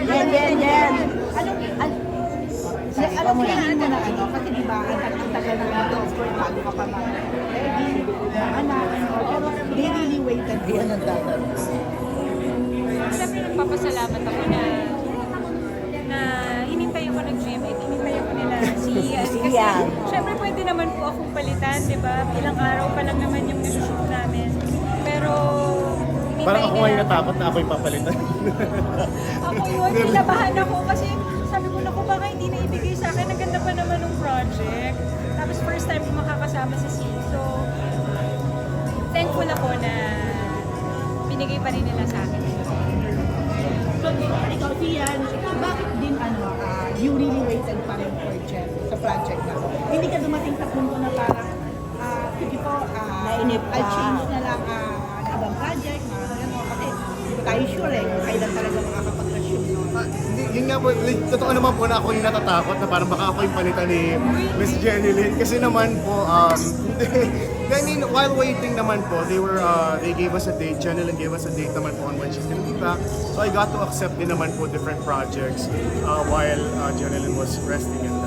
Yan. Alam mo na ano, kasi di ba, ang tagal na ito, of course, bago ka pa mag-ready, anak, pero they really waited for Yan ang tatanong. Siyempre nagpapasalamat ako na hinintay ako ng GMA, hinintay ako nila si Ian. Kasi Ian. siyempre pwede naman po akong palitan, di ba? Ilang araw pa lang naman yung nasushoot namin. Pero hinintay Parang ako ngayon nila. natakot na ako yung papalitan. Ako yun, kinabahan ako kasi sabi ko, naku, baka hindi na ibigay sa akin. Ang ganda pa naman ng project. Tapos first time ko makakasama si Sin. So, thankful ako na binigay pa rin nila sa akin. So, ikaw, Ian, bakit din you really waited pa rin for Jen sa project na? Hindi ka dumating sa punto na parang, sige po, Nainip ka. I'll change na lang na ibang project, gano'n. Kasi hindi tayo sure kung kailan talaga makakapag-shoot. Yun nga po, totoo naman po na ako yung natatakot na parang baka ako yung palitan ni Miss Jenny Lynn. Kasi naman po, I mean, while waiting naman po, they gave us a date, Jenny Lynn gave us a date naman po on when she's gonna be back. So I got to accept din naman po different projects while Jenny Lynn was resting and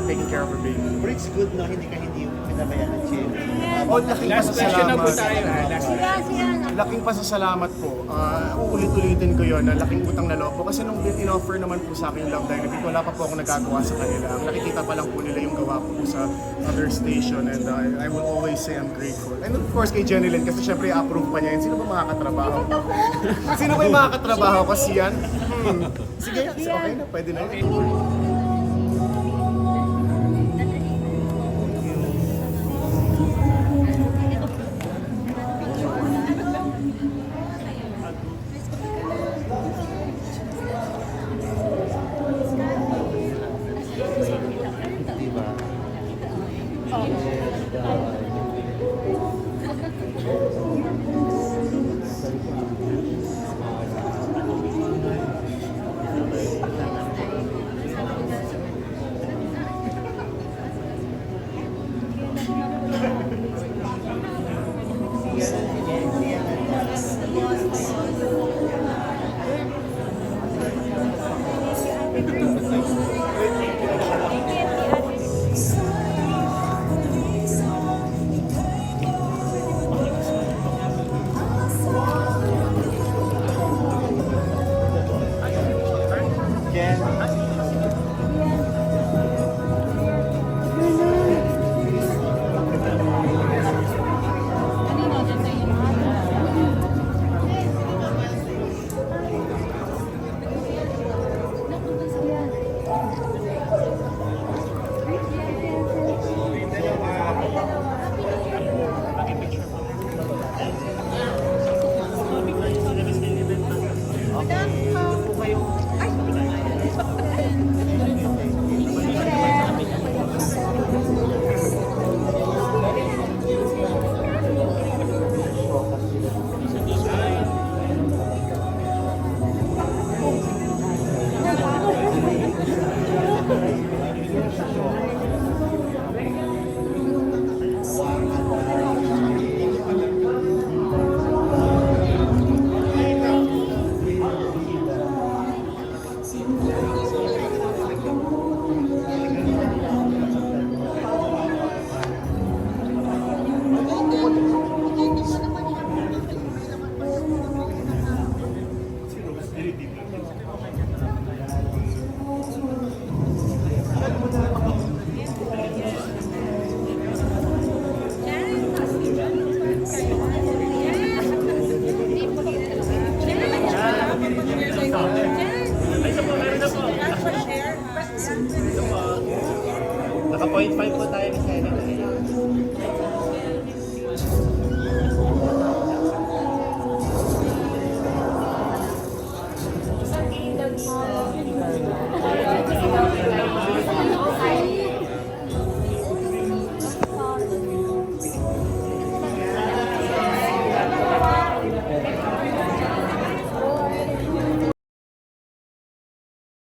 taking care of her baby. But it's good na hindi yung pinabayaan ng Jen. Oh, laking Last question na po pasasalamat. tayo. Last Laking pasasalamat po. Uulit-ulitin ko yon na laking utang na loob po. Kasi nung in-offer naman po sa akin yung Love Dynamic, wala pa po ako nagagawa sa kanila. Ang nakikita pa lang po nila yung gawa ko po sa other station and I will always say I'm grateful. And of course kay Jenny Lynn kasi syempre approve pa niya yun. Sino ba makakatrabaho? Sino ba yung makakatrabaho? Kasi yan? Sige, okay na. Pwede na yun.